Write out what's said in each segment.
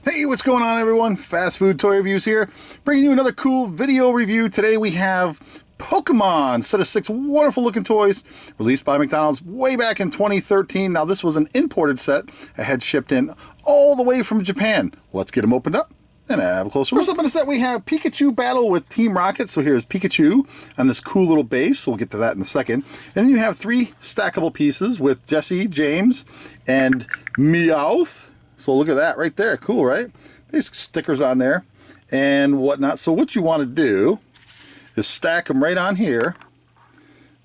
Hey, what's going on everyone? Fast Food Toy Reviews here, bringing you another cool video review. Today we have Pokemon, set of 6 wonderful looking toys released by McDonald's way back in 2013. Now this was an imported set. It had shipped in all the way from Japan. Let's get them opened up and have a closer look. First up in the set we have Pikachu battle with Team Rocket. So here's Pikachu on this cool little base. So we'll get to that in a second. And then you have 3 stackable pieces with Jessie, James, and Meowth. So look at that right there. Cool, right? These stickers on there and whatnot. So what you want to do is stack them right on here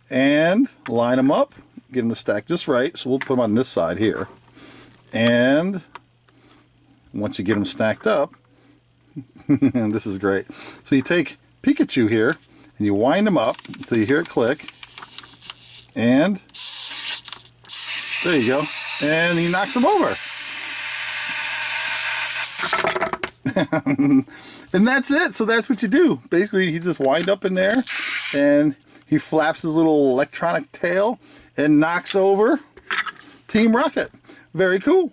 and line them up. Get them to stack just right. So we'll put them on this side here. And once you get them stacked up, this is great. So you take Pikachu here and you wind them up until you hear it click. And there you go. And he knocks them over. And that's it. So that's what you do. Basically, he just wind up in there and he flaps his little electronic tail and knocks over Team Rocket. Very cool.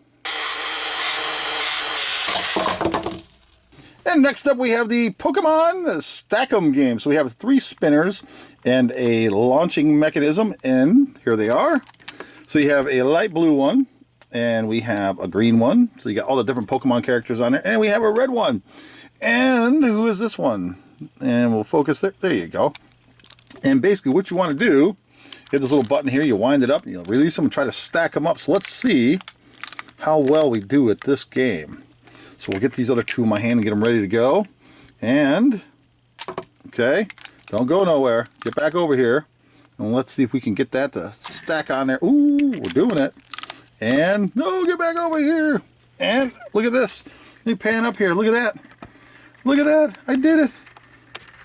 And next up we have the Pokemon Stack'em game. So we have 3 spinners and a launching mechanism, and here they are. So you have a light blue one, and we have a green one. So you got all the different Pokemon characters on there. And we have a red one. And who is this one? And we'll focus there. There you go. And basically what you want to do, you have this little button here. You wind it up and you release them and try to stack them up. So let's see how well we do at this game. So we'll get these other 2 in my hand and get them ready to go. And, okay, don't go nowhere. Get back over here. And let's see if we can get that to stack on there. Ooh, we're doing it. And no, get back over here. And look at this. Let me pan up here. Look at that. Look at that. I did it.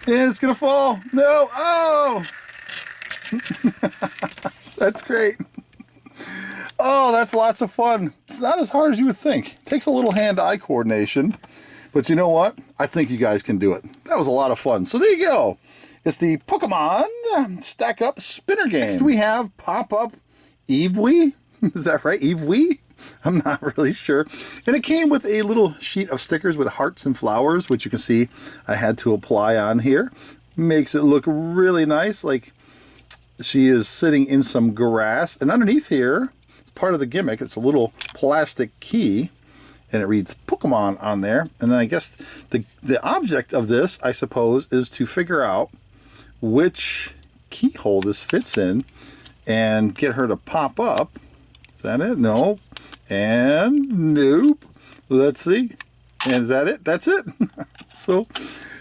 And it's going to fall. No. Oh. That's great. Oh, that's lots of fun. It's not as hard as you would think. It takes a little hand-eye coordination. But you know what? I think you guys can do it. That was a lot of fun. So there you go. It's the Pokemon Stack Up Spinner game. Next we have Pop-Up Eevee. Is that right? Eevee? I'm not really sure. And it came with a little sheet of stickers with hearts and flowers, which you can see I had to apply on here. Makes it look really nice, like she is sitting in some grass. And underneath here, it's part of the gimmick. It's a little plastic key, and it reads Pokemon on there. And then I guess the object of this, I suppose, is to figure out which keyhole this fits in and get her to pop up. Is that it? No. And nope. Let's see. And is that it? That's it. So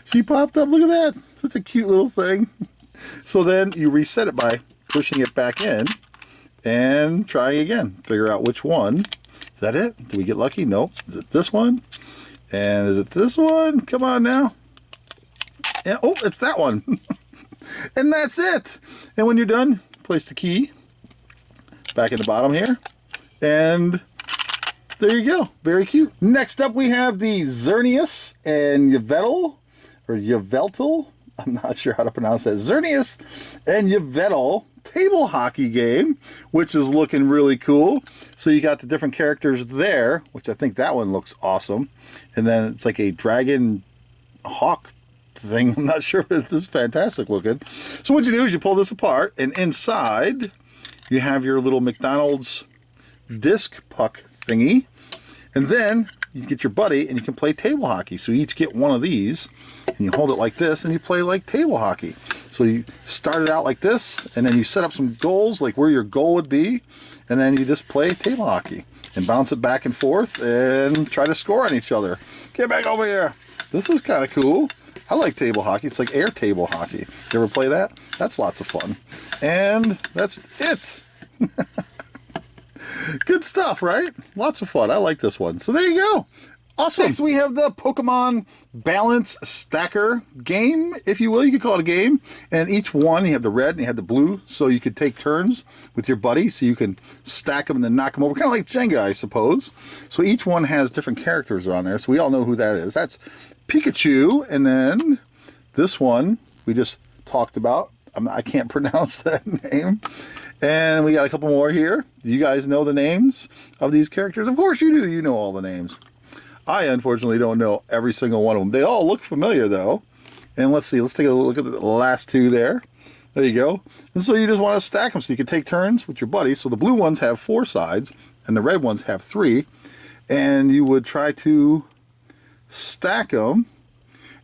she popped up. Look at that. Such a cute little thing. So then you reset it by pushing it back in and trying again. Figure out which one. Is that it? Did we get lucky? Nope. Is it this one? And is it this one? Come on now. Yeah. Oh, it's that one. And that's it. And when you're done, place the key back in the bottom here. And there you go. Very cute. Next up we have the Xerneas and Yveltal, or Yveltal. I'm not sure how to pronounce that. Xerneas and Yveltal table hockey game, which is looking really cool. So you got the different characters there, which I think that one looks awesome. And then it's like a dragon hawk thing. I'm not sure, but it's fantastic looking. So what you do is you pull this apart, and inside you have your little McDonald's disc puck thingy, and then you get your buddy and you can play table hockey. So you each get one of these and you hold it like this and you play like table hockey. So you start it out like this, and then you set up some goals, like where your goal would be, and then you just play table hockey and bounce it back and forth and try to score on each other. Get back over here. This is kind of cool. I like table hockey. It's like air table hockey. You ever play that? That's lots of fun. And that's it. Good stuff, right? Lots of fun. I like this one. So there you go. Awesome. Next we have the Pokemon Balance Stacker game, if you will. You could call it a game. And each one, you have the red and you have the blue, so you could take turns with your buddy, so you can stack them and then knock them over. Kind of like Jenga, I suppose. So each one has different characters on there, so we all know who that is. That's Pikachu, and then this one we just talked about. I can't pronounce that name. And we got a couple more here. Do you guys know the names of these characters? Of course you do. You know all the names. I unfortunately don't know every single one of them. They all look familiar though. And let's see, let's take a look at the last two there. There you go. And so you just want to stack them so you can take turns with your buddies. So the blue ones have 4 sides and the red ones have 3. And you would try to stack them,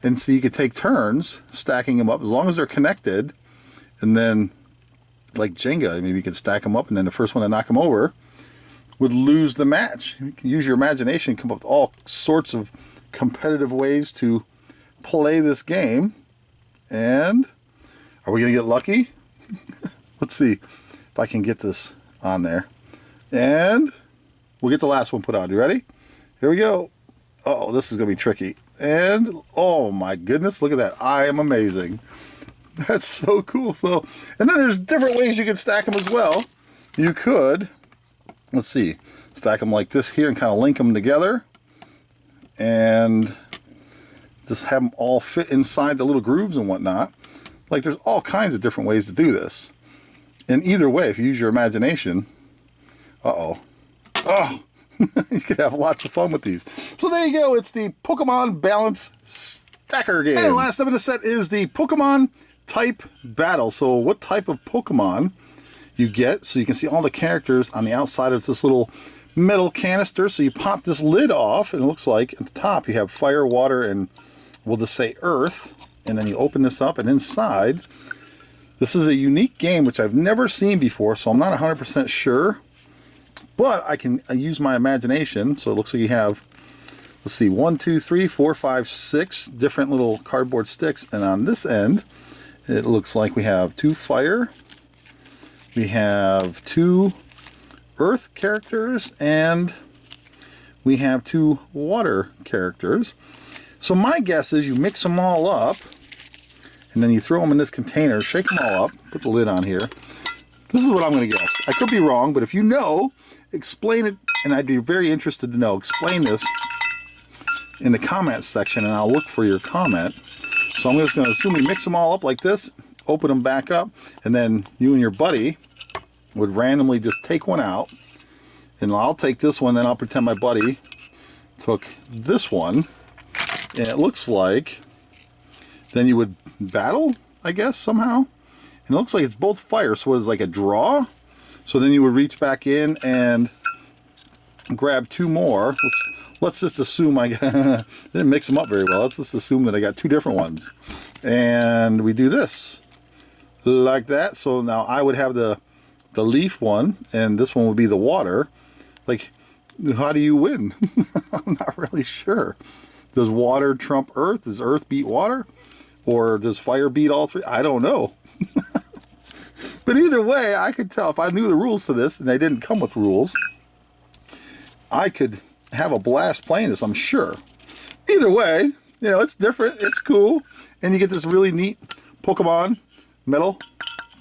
and so you could take turns stacking them up as long as they're connected. And then, like Jenga, maybe you could stack them up, and then the first one to knock them over would lose the match. You can use your imagination, come up with all sorts of competitive ways to play this game. And are we going to get lucky? Let's see if I can get this on there. And we'll get the last one put on. You ready? Here we go. Oh, this is going to be tricky. And, oh my goodness, look at that. I am amazing. That's so cool. So, and then there's different ways you can stack them as well. You could, let's see, stack them like this here and kind of link them together. And just have them all fit inside the little grooves and whatnot. Like, there's all kinds of different ways to do this. And either way, if you use your imagination, oh, you could have lots of fun with these. So there you go. It's the Pokemon Balance Stacker game. And the last up in the set is the Pokemon Type Battle. So what type of Pokemon you get. So you can see all the characters on the outside of this little metal canister. So you pop this lid off, and it looks like at the top you have fire, water, and we'll just say earth. And then you open this up, and inside, this is a unique game which I've never seen before, so I'm not 100% sure. But I can use my imagination. So it looks like you have, let's see, 1, 2, 3, 4, 5, 6 different little cardboard sticks. And on this end, it looks like we have 2 fire, we have 2 earth characters, and we have 2 water characters. So my guess is you mix them all up, and then you throw them in this container, shake them all up, put the lid on here. This is what I'm going to guess. I could be wrong, but if you know, explain it, and I'd be very interested to know. Explain this in the comments section, and I'll look for your comment. So I'm just going to assume we mix them all up like this, open them back up, and then you and your buddy would randomly just take one out. And I'll take this one, then I'll pretend my buddy took this one. And it looks like then you would battle, I guess, somehow. And it looks like it's both fire, so it's like a draw. So then you would reach back in and grab 2 more. Let's just assume I didn't mix them up very well. Let's just assume that I got 2 different ones. And we do this like that. So now I would have the leaf one, and this one would be the water. Like, how do you win? I'm not really sure. Does water trump earth? Does earth beat water? Or does fire beat all 3? I don't know. But either way, I could tell if I knew the rules to this, and they didn't come with rules, I could have a blast playing this, I'm sure. Either way, you know, it's different, it's cool, and you get this really neat Pokemon metal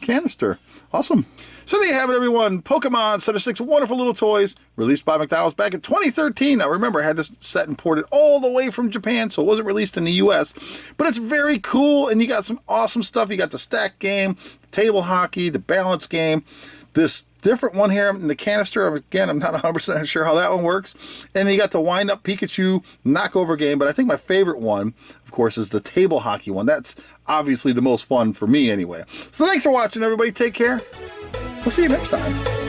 canister. Awesome. So there you have it, everyone. Pokemon set of 6 wonderful little toys released by McDonald's back in 2013. Now remember, I had this set imported all the way from Japan, so it wasn't released in the US. But it's very cool, and you got some awesome stuff. You got the stack game, the table hockey, the balance game, this different one here in the canister. Again, I'm not 100% sure how that one works. And then you got the wind up Pikachu knockover game. But I think my favorite one, of course, is the table hockey one. That's obviously the most fun for me anyway. So thanks for watching, everybody. Take care. We'll see you next time.